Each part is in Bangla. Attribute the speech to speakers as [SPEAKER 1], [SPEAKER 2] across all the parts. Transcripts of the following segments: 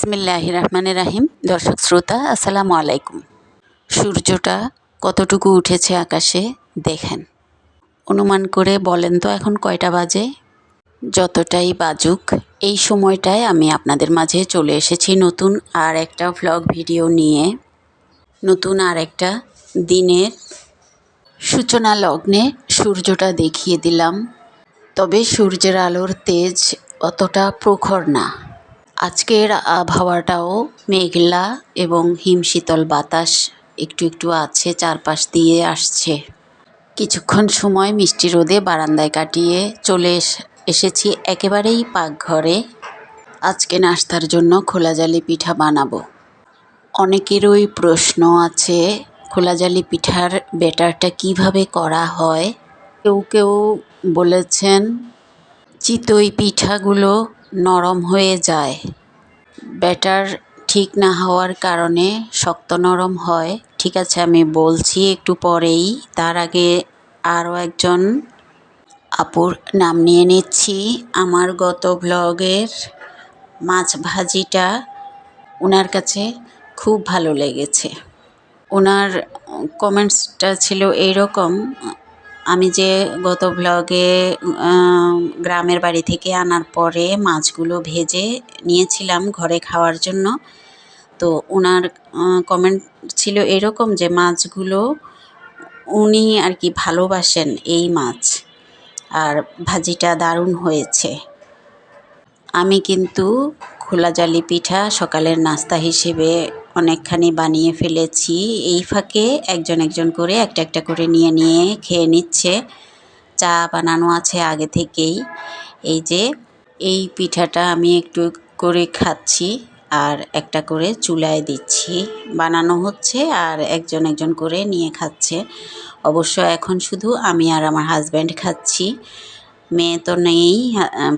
[SPEAKER 1] বিসমিল্লাহির রহমানির রহিম। দর্শক শ্রোতা আসসালামু আলাইকুম। সূর্যটা কতটুকু উঠেছে আকাশে দেখেন। অনুমান করে বলেন তো এখন কয়টা বাজে? যতটাই বাজুক, এই সময়টায় আমি আপনাদের মাঝে চলে এসেছি নতুন আর একটা ভ্লগ ভিডিও নিয়ে। নতুন আর একটা দিনের সূচনা লগ্নে সূর্যটা দেখিয়ে দিলাম। তবে সূর্যের আলোর তেজ অতটা প্রখর না। আজকের আবহাওয়াটাও মেঘলা এবং হিমশীতল বাতাস একটু একটু আছে, চারপাশ দিয়ে আসছে। কিছুক্ষণ সময় মিষ্টি রোদে বারান্দায় কাটিয়ে চলে এসেছি একেবারেই পাকঘরে। আজকে নাস্তার জন্য খোলাজালি পিঠা বানাবো। অনেকেরই প্রশ্ন আছে খোলাজালি পিঠার ব্যাটারটা কিভাবে করা হয়। কেউ কেউ বলেছেন চিতই পিঠাগুলো নরম হয়ে যায়, ব্যাটার ঠিক না হওয়ার কারণে শক্ত নরম হয়। ঠিক আছে, আমি বলছি একটু পরেই। তার আগে আরও একজন আপুর নাম নিয়ে নিচ্ছি। আমার গত ব্লগের মাছ ভাজিটা ওনার কাছে খুব ভালো লেগেছে। ওনার কমেন্টসটা ছিল এইরকম, আমি যে গত ব্লগে গ্রামের বাড়ি থেকে আনার পরে মাছগুলো ভেজে নিয়েছিলাম ঘরে খাওয়ার জন্য, তো ওনার কমেন্ট ছিল এরকম যে মাছগুলো উনি আর কি ভালোবাসেন এই মাছ, আর ভাজিটা দারুণ হয়েছে। আমি কিন্তু খোলাজালি পিঠা সকালের নাস্তা হিসেবে অনেকখানি বানিয়ে ফেলেছি। এই ফাঁকে একজন একজন করে একটা একটা করে নিয়ে নিয়ে খেয়ে নিচ্ছে। চা বানানো আছে আগে থেকেই। এই যে এই পিঠাটা আমি একটু করে খাচ্ছি আর একটা করে চুলায় দিচ্ছি, বানানো হচ্ছে আর একজন একজন করে নিয়ে খাচ্ছে। অবশ্য এখন শুধু আমি আর আমার হাজব্যান্ড খাচ্ছি। মেয়ে তো নেই,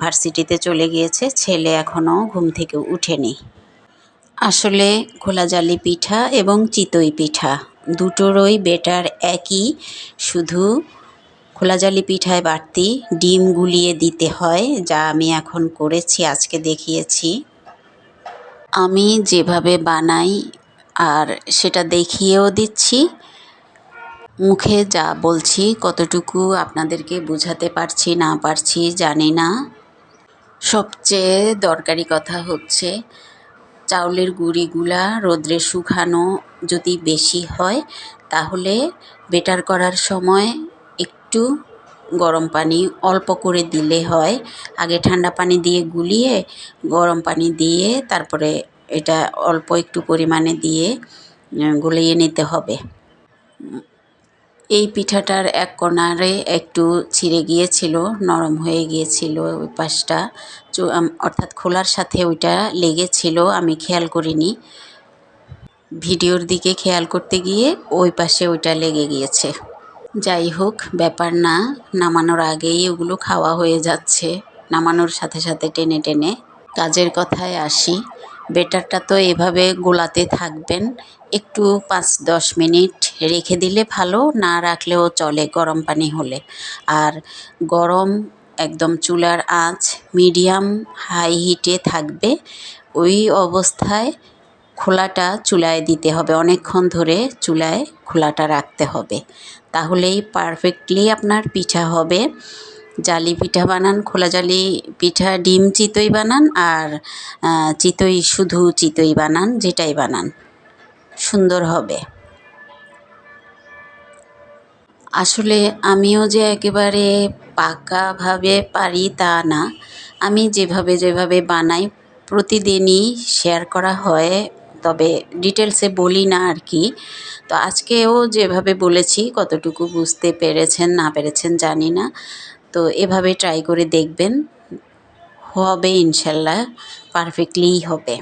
[SPEAKER 1] ভার্সিটিতে চলে গিয়েছে। ছেলে এখনও ঘুম থেকে উঠেনি। আসলে খোলাজালি পিঠা এবং চিতই পিঠা দুটোরই বেটার একই, শুধু খোলাজালি পিঠায় বাড়তি ডিম গুলিয়ে দিতে হয়, যা আমি এখন করেছি, আজকে দেখিয়েছি। আমি যেভাবে বানাই আর সেটা দেখিয়েও দিচ্ছি। মুখে যা বলছি কতটুকু আপনাদেরকে বোঝাতে পারছি না পারছি জানি না। সবচেয়ে দরকারি কথা হচ্ছে চাউলের গুঁড়িগুলা রোদ্রে শুকানো যদি বেশি হয় তাহলে বেটার করার সময় একটু গরম পানি অল্প করে দিলে হয়। আগে ঠান্ডা পানি দিয়ে গুলিয়ে গরম পানি দিয়ে তারপরে এটা অল্প একটু পরিমাণে দিয়ে গুলিয়ে নিতে হবে। এই পিঠাটার এক কোণারে একটু ছিঁড়ে গিয়েছিল, নরম হয়ে গিয়েছিল ওই পাশটা, অর্থাৎ খোলার সাথে ওইটা লেগেছিল, আমি খেয়াল করিনি। ভিডিওর দিকে খেয়াল করতে গিয়ে ওই পাশে ওইটা লেগে গিয়েছে। যাই হোক, ব্যাপার না, নামানোর আগেই ওগুলো খাওয়া হয়ে যাচ্ছে, নামানোর সাথে সাথে টেনে টেনে। কাজের কথায় আসি, বেটারটা তো এভাবে গোলাতে থাকবেন, একটু 5-10 মিনিট রেখে দিলে ভালো, না রাখলেও চলে গরম পানি হলে। আর গরম একদম চুলার আঁচ মিডিয়াম হাই হিটে থাকবে, ওই অবস্থায় খোলাটা চুলায় দিতে হবে, অনেকক্ষণ ধরে চুলায় খোলাটা রাখতে হবে, তাহলেই পারফেক্টলি আপনার পিঠা হবে। জালি পিঠা বানান, খোলা জালি পিঠা ডিম চিতই বানান, আর চিতই শুধু চিতই বানান, যেটাই বানান সুন্দর হবে। আসলে আমিও যে একেবারে পাকাভাবে পারি তা না, আমি যেভাবে যেভাবে বানাই প্রতিদিনই শেয়ার করা হয়, তবে ডিটেলসে বলি না আর কি। তো আজকেও যেভাবে বলেছি কতটুকু বুঝতে পেরেছেন না পেরেছেন জানি না। তো এভাবে ট্রাই করে দেখবেন, হবে ইনশাল্লাহ, পারফেক্টলিই হবে।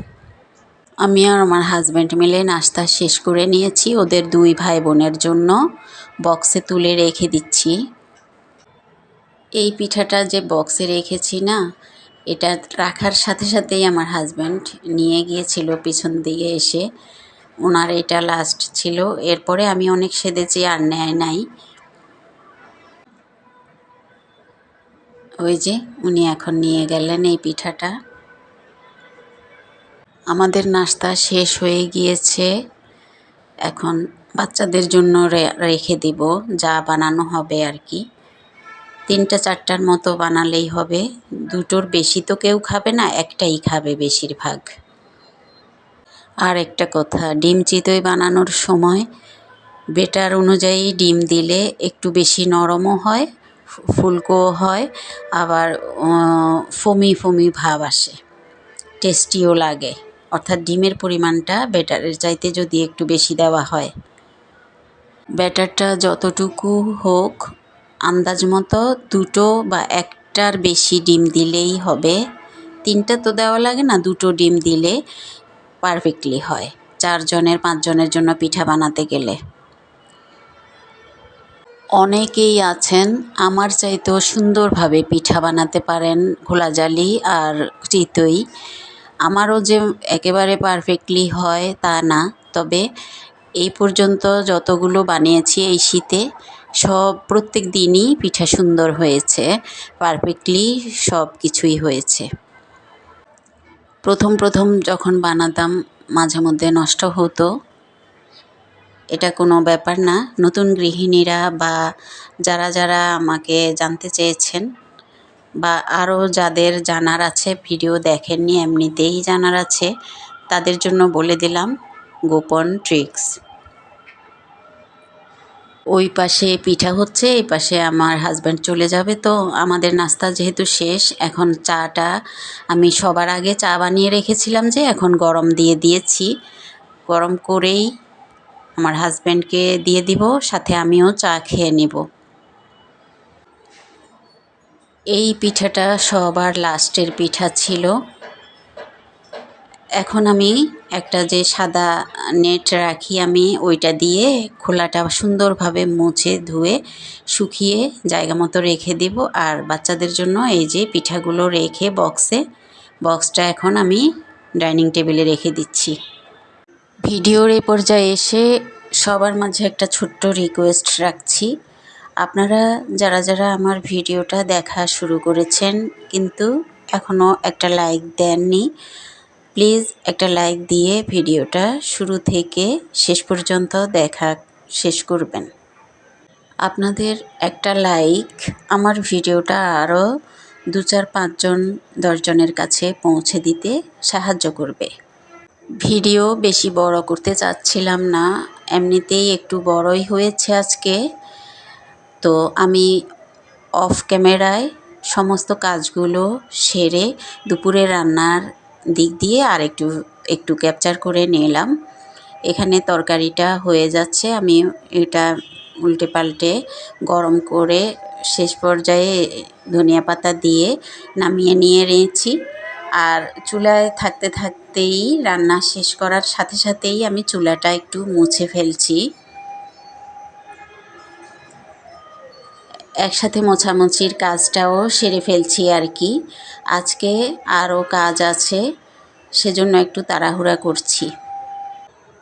[SPEAKER 1] আমি আর আমার হাজব্যান্ড মিলে নাস্তা শেষ করে নিয়েছি, ওদের 2 ভাই বোনের জন্য বক্সে তুলে রেখে দিচ্ছি। এই পিঠাটা যে বক্সে রেখেছি না, এটা রাখার সাথে সাথেই আমার হাজব্যান্ড নিয়ে গিয়েছিল পিছন দিকে এসে, ওনার এটা লাস্ট ছিল, এরপরে আমি অনেক সেধেছি আর নেয় নাই। ওই যে উনি এখন নিয়ে গেলেন এই পিঠাটা। আমাদের নাস্তা শেষ হয়ে গিয়েছে। এখন বাচ্চাদের জন্য রেখে দিব যা বানানো হবে আর কি। 3-4টার মতো বানালেই হবে। 2টোর বেশি তো কেউ খাবে না, একটাই খাবে বেশিরভাগ। আর একটা কথা, ডিম চিতই বানানোর সময় বেটার অনুযায়ী ডিম দিলে একটু বেশি নরমও হয়, ফুলকোও হয়, আবার ফোমি ফোমি ভাব আসে, টেস্টিও লাগে। অর্থাৎ ডিমের পরিমাণটা বেটারের চাইতে যদি একটু বেশি দেওয়া হয়। ব্যাটারটা যতটুকু হোক আন্দাজ মতো 2টো বা 1টার বেশি ডিম দিলেই হবে। 3টা তো দেওয়া লাগে না, 2টো ডিম দিলে পারফেক্টলি হয় 4 জনের 5 জনের জন্য পিঠা বানাতে গেলে। অনেকেই আছেন আমার চাইতেও সুন্দরভাবে পিঠা বানাতে পারেন, ঘোলাজালি আর চিতই। আমারও যে একেবারে পারফেক্টলি হয় তা না, তবে এই পর্যন্ত যতগুলো বানিয়েছি এই শীতে প্রত্যেক দিনই পিঠা সুন্দর হয়েছে, পারফেক্টলি সব কিছুই হয়েছে। প্রথম যখন বানাতাম মাঝে মধ্যে নষ্ট হতো, এটা কোনো ব্যাপার না। নতুন গৃহিণীরা বা যারা আমাকে জানতে চেয়েছেন বা আরও যাদের জানার আছে, ভিডিও দেখেননি এমনিতেই জানার আছে, তাদের জন্য বলে দিলাম গোপন ট্রিক্স। ওই পাশে পিঠা হচ্ছে, এই পাশে আমার হাজব্যান্ড চলে যাবে। তো আমাদের নাস্তা যেহেতু শেষ, এখন চাটা আমি সবার আগে চা বানিয়ে রেখেছিলাম, যে এখন গরম দিয়ে দিয়েছি। গরম করেই আমার হাজব্যান্ডকে দিয়ে দিব, সাথে আমিও চা খেয়ে নিব। এই পিঠাটা সবার লাস্টের পিঠা ছিল। এখন আমি একটা যে সাদা নেট রাখি আমি, ওইটা দিয়ে খোলাটা সুন্দরভাবে মুছে ধুয়ে শুকিয়ে জায়গা মতো রেখে দিব। আর বাচ্চাদের জন্য এই যে পিঠাগুলো রেখে বক্সটা এখন আমি ডাইনিং টেবিলে রেখে দিচ্ছি। ভিডিওর এই পর্যায়ে এসে সবার মাঝে একটা ছোট্ট রিকোয়েস্ট রাখছি। আপনারা যারা আমার ভিডিওটা দেখা শুরু করেছেন কিন্তু এখনও একটা লাইক দেননি, প্লিজ একটা লাইক দিয়ে ভিডিওটা শুরু থেকে শেষ পর্যন্ত দেখা শেষ করবেন। আপনাদের একটা লাইক আমার ভিডিওটা আরও 2-4-5 জন 10 জনের কাছে পৌঁছে দিতে সাহায্য করবে। ভিডিও বেশি বড় করতে চাচ্ছিলাম না, এমনিতেই একটু বড়ই হয়েছে আজকে। তো আমি অফ ক্যামেরায় সমস্ত কাজগুলো সেরে দুপুরে রান্নার দিক দিয়ে আর একটু ক্যাপচার করে নিলাম। এখানে তরকারিটা হয়ে যাচ্ছে, আমি এটা উল্টে পাল্টে গরম করে শেষ পর্যায়ে ধনিয়া পাতা দিয়ে নামিয়ে নিয়ে নিয়েছি। আর চুলায় থাকতে থাকতেই রান্না শেষ করার সাথে সাথেই আমি চুলাটা একটু মুছে ফেলছি। একসাথে মোছামুছির কাজটাও সেরে ফেলছি আর কি। আজকে আরও কাজ আছে, সেজন্য একটু তাড়াহুড়া করছি।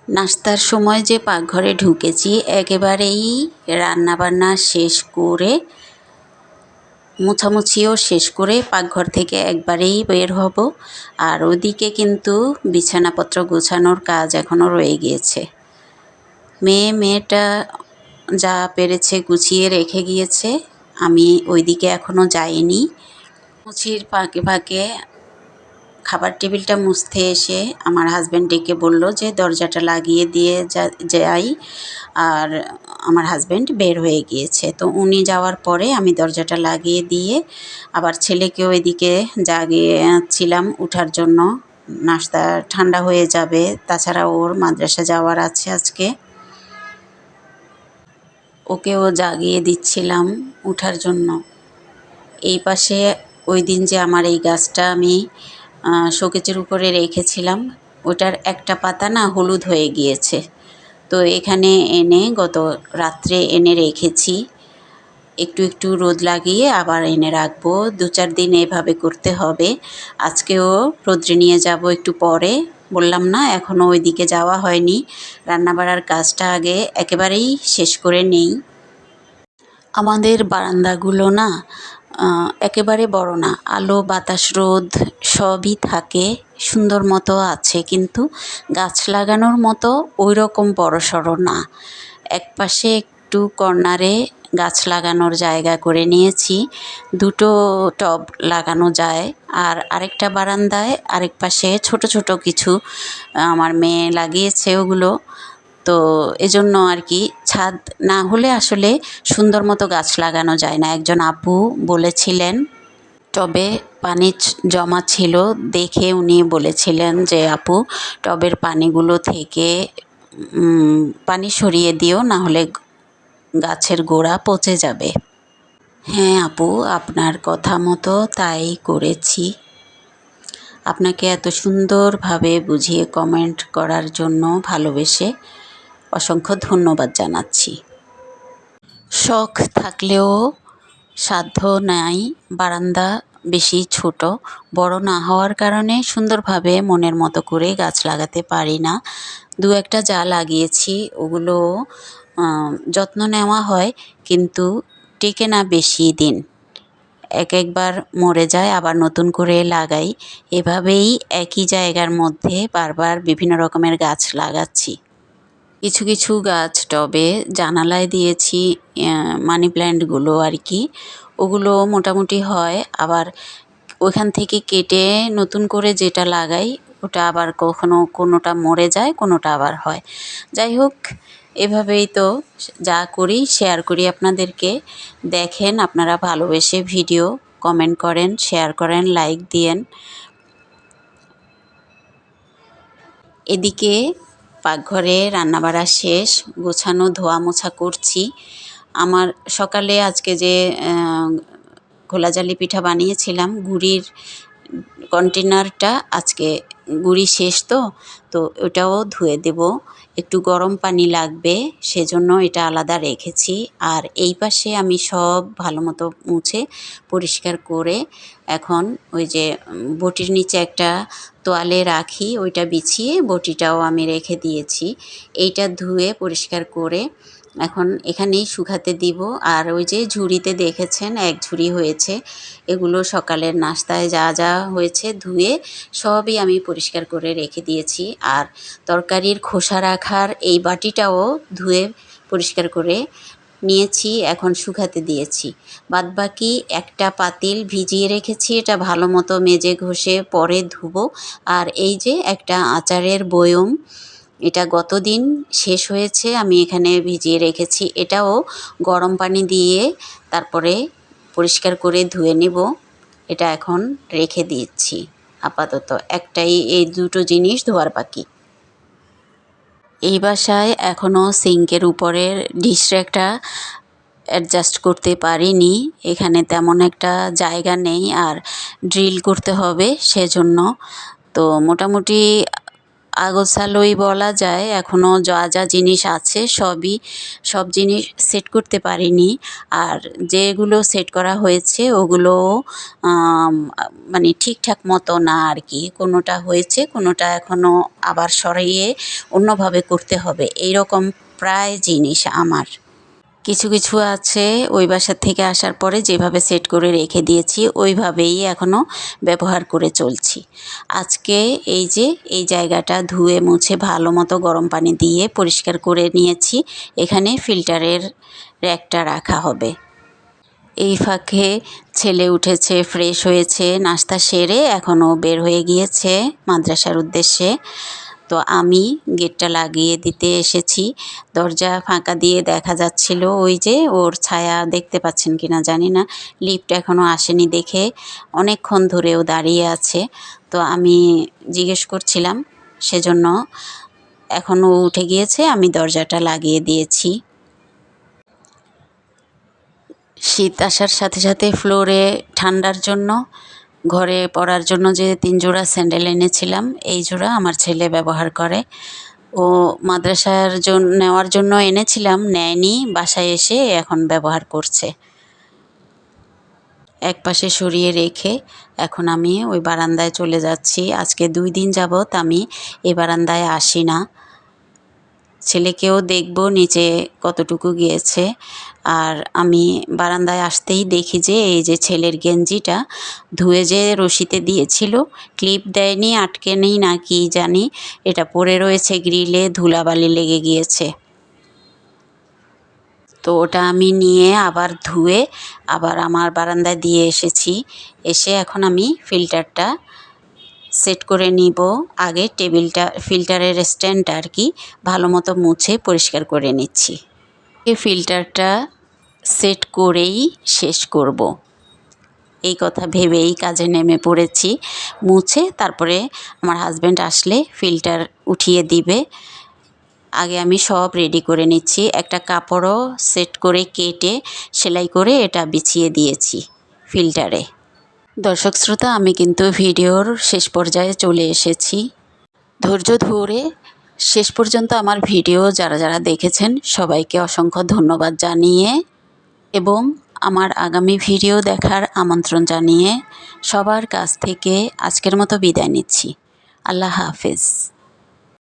[SPEAKER 1] নাস্তার সময় যে পাকঘরে ঢুকেছি, একেবারেই রান্নাবান্না শেষ করে মোছামুছিও শেষ করে পাকঘর থেকে একবারেই বের হব। আর ওদিকে কিন্তু বিছানাপত্র গোছানোর কাজ এখনও রয়ে গিয়েছে। মেয়েটা যা পেরেছে গুছিয়ে রেখে গিয়েছে, আমি ওইদিকে এখনও যাইনি। মুছির ফাঁকে ফাঁকে খাবার টেবিলটা মুছতে এসে আমার হাজব্যান্ড ডেকে বলল যে দরজাটা লাগিয়ে দিয়ে যাই। আর আমার হাজব্যান্ড বের হয়ে গিয়েছে, তো উনি যাওয়ার পরে আমি দরজাটা লাগিয়ে দিয়ে আবার ছেলেকেও এদিকে জাগিয়েছিলাম উঠার জন্য। নাস্তা ঠান্ডা হয়ে যাবে, তাছাড়া ওর মাদ্রাসা যাওয়ার আছে আজকে। ওকেও জাগিয়ে দিচ্ছিলাম উঠার জন্য। এই পাশে ওই দিন যে আমার এই গাছটা আমি শোকেজের উপরে রেখেছিলাম, ওটার একটা পাতা না হলুদ হয়ে গিয়েছে। তো এখানে এনে গত রাত্রে এনে রেখেছি, একটু রোদ লাগিয়ে আবার এনে রাখবো। 2-4 দিন এভাবে করতে হবে। আজকেও রোদ্রে নিয়ে যাব একটু পরে, বললাম না এখনও ওইদিকে যাওয়া হয়নি। রান্নাবাড়ার কাজটা আগে একেবারেই শেষ করে নেই। আমাদের বারান্দাগুলো না একেবারে বড় না, আলো বাতাস রোদ সবই থাকে, সুন্দর মতো আছে, কিন্তু গাছ লাগানোর মতো ওই রকম বড়সড় না। একপাশে একটু কর্নারে গাছ লাগানোর জায়গা করে নিয়েছি, দুটো টব লাগানো যায়। আর আরেকটা বারান্দায় আরেক পাশে ছোট ছোট কিছু আমার মেয়ে লাগিয়েছে ওগুলো। তো এজন্য আর কি, ছাদ না হলে আসলে সুন্দর মতো গাছ লাগানো যায় না। একজন আপু বলেছিলেন, টবে পানি জমা ছিল দেখে উনি বলেছিলেন যে আপু টবের পানিগুলো থেকে পানি সরিয়ে দিও, না হলে গাছের গোড়া পচে যাবে। হ্যাঁ আপু, আপনার কথা মতো তাই করেছি। আপনাকে এত সুন্দরভাবে বুঝিয়ে কমেন্ট করার জন্য ভালোবেসে অসংখ্য ধন্যবাদ জানাচ্ছি। শখ থাকলেও সাধ্য নাই, বারান্দা বেশি ছোট বড় না হওয়ার কারণে সুন্দরভাবে মনের মতো করে গাছ লাগাতে পারি না। দু একটা যা লাগিয়েছি ওগুলো যত্ন নেওয়া হয়, কিন্তু টেকে না বেশি দিন, একবার মরে যায় আবার নতুন করে লাগাই। এভাবেই একই জায়গার মধ্যে বারবার বিভিন্ন রকমের গাছ লাগাচ্ছি। কিছু কিছু গাছ টবে জানালায় দিয়েছি, মানি প্ল্যান্টগুলো আর কি, ওগুলো মোটামুটি হয়। আবার ওইখান থেকে কেটে নতুন করে যেটা লাগাই ওটা আবার কখনো কোনোটা মরে যায়, কোনোটা আবার হয়। যাই হোক, এভাবেই তো যা করি শেয়ার করি আপনাদেরকে। দেখেন, আপনারা ভালোবেসে ভিডিও কমেন্ট করেন, শেয়ার করেন, লাইক দিয়েন। এদিকে পাকঘরে রান্নাবাড়া শেষ, গোছানো ধোয়া মোছা করছি। আমার সকালে আজকে যে ঘোলাজালি পিঠা বানিয়েছিলাম, গুড়ির কন্টেনারটা আজকে গুড়ি শেষ, তো ওটাও ধুয়ে দেব। একটু গরম পানি লাগবে, সেজন্য এটা আলাদা রেখেছি। আর এই পাশে আমি সব ভালো মতো মুছে পরিষ্কার করে এখন ওই যে বটির নিচে একটা তোয়ালে রাখি, ওইটা বিছিয়ে বটিটাও আমি রেখে দিয়েছি। এইটা ধুয়ে পরিষ্কার করে এখন এখানেই শুকাতে দিব। আর ওই যে ঝুড়িতে দেখেছেন এক ঝুড়ি হয়েছে, এগুলো সকালের নাস্তায় যা যা হয়েছে ধুয়ে সবই আমি পরিষ্কার করে রেখে দিয়েছি। আর তরকারির খোসা রাখার এই বাটিটাও ধুয়ে পরিষ্কার করে নিয়েছি, এখন শুকাতে দিয়েছি। বাদবাকি একটা পাতিল ভিজিয়ে রেখেছি, এটা ভালো মতো মেজে ঘষে পরে ধুবো। আর এই যে একটা আচারের বয়ম, এটা গতদিন শেষ হয়েছে, আমি এখানে ভিজিয়ে রেখেছি, এটাও গরম পানি দিয়ে তারপরে পরিষ্কার করে ধুয়ে নেব। এটা এখন রেখে দিচ্ছি আপাতত, একটাই, এই দুটো জিনিস ধোয়ার বাকি। এই বাসায় এখনও সিঙ্কের উপরের ডিশ র্যাকটা অ্যাডজাস্ট করতে পারিনি, এখানে তেমন একটা জায়গা নেই, আর ড্রিল করতে হবে সেজন্য। তো মোটামুটি আগোছালোই বলা যায়, এখনও যা যা জিনিস আছে সব জিনিস সেট করতে পারিনি। আর যেগুলো সেট করা হয়েছে ওগুলো মানে ঠিকঠাক মতো না আর কি, কোনোটা হয়েছে, কোনোটা এখনও আবার সরিয়ে অন্যভাবে করতে হবে, এই রকম প্রায় জিনিস আমার। কিছু কিছু আছে ওই বাসা থেকে আসার পরে যেভাবে সেট করে রেখে দিয়েছি ওইভাবেই এখনও ব্যবহার করে চলছি। আজকে এই যে এই জায়গাটা ধুয়ে মুছে ভালো মতো গরম পানি দিয়ে পরিষ্কার করে নিয়েছি, এখানে ফিল্টারের র্যাকটা রাখা হবে। এই ফাঁকে ছেলে উঠেছে, ফ্রেশ হয়েছে, নাস্তা সেরে এখনও বের হয়ে গিয়েছে মাদ্রাসার উদ্দেশ্যে। তো আমি গেটটা লাগিয়ে দিতে এসেছি। দরজা ফাঁকা দিয়ে দেখা যাচ্ছিল ওই যে ওর ছায়া, দেখতে পাচ্ছেন কি না জানি না, লিফট এখনও আসেনি দেখে অনেকক্ষণ ধরেও দাঁড়িয়ে আছে। তো আমি জিজ্ঞেস করছিলাম, সেজন্য এখনও উঠে গিয়েছে, আমি দরজাটা লাগিয়ে দিয়েছি। শীত আসার সাথে সাথে ফ্লোরে ঠান্ডার জন্য ঘরে পরার জন্য যে 3 জোড়া স্যান্ডেল এনেছিলাম, এই জোড়া আমার ছেলে ব্যবহার করে। ও মাদ্রাসার নেওয়ার জন্য এনেছিলাম, নেয়নি, বাসায় এসে এখন ব্যবহার করছে। একপাশে সরিয়ে রেখে এখন আমি ওই বারান্দায় চলে যাচ্ছি। আজকে 2 দিন যাবৎ আমি এই বারান্দায় আসি না। ছেলেকেও দেখব নিচে কতটুকু গিয়েছে। আর আমি বারান্দায় আসতেই দেখি যে এই যে ছেলের গেঞ্জিটা ধুয়ে যে রশিতে দিয়েছিল, ক্লিপ দেয়নি, আটকে নেই না কি জানি, এটা পড়ে রয়েছে গ্রিলে, ধুলাবালি লেগে গিয়েছে। তো ওটা আমি নিয়ে আবার ধুয়ে আবার আমার বারান্দায় দিয়ে এসেছি। এসে এখন আমি ফিল্টারটা সেট করে নিব। আগে টেবিলটা, ফিল্টারের স্ট্যান্ডটা আর কি ভালো মতো মুছে পরিষ্কার করে নিচ্ছি। এই ফিল্টারটা সেট করেই শেষ করব, এই কথা ভেবেই কাজে নেমে পড়েছি। মুছে তারপরে আমার হাজব্যান্ড আসলে ফিল্টার উঠিয়ে দিবে। আগে আমি সব রেডি করে নিচ্ছি। একটা কাপড়ও সেট করে কেটে সেলাই করে এটা বিছিয়ে দিয়েছি ফিল্টারে। দর্শক শ্রোতা, আমি কিন্তু ভিডিওর শেষ পর্যায়ে চলে এসেছি। ধৈর্য ধরে শেষ পর্যন্ত আমার ভিডিও যারা যারা দেখেছেন সবাইকে অসংখ্য ধন্যবাদ জানিয়ে এবং আমার আগামী ভিডিও দেখার আমন্ত্রণ জানিয়ে সবার কাছ থেকে আজকের মতো বিদায় নিচ্ছি। আল্লাহ হাফেজ।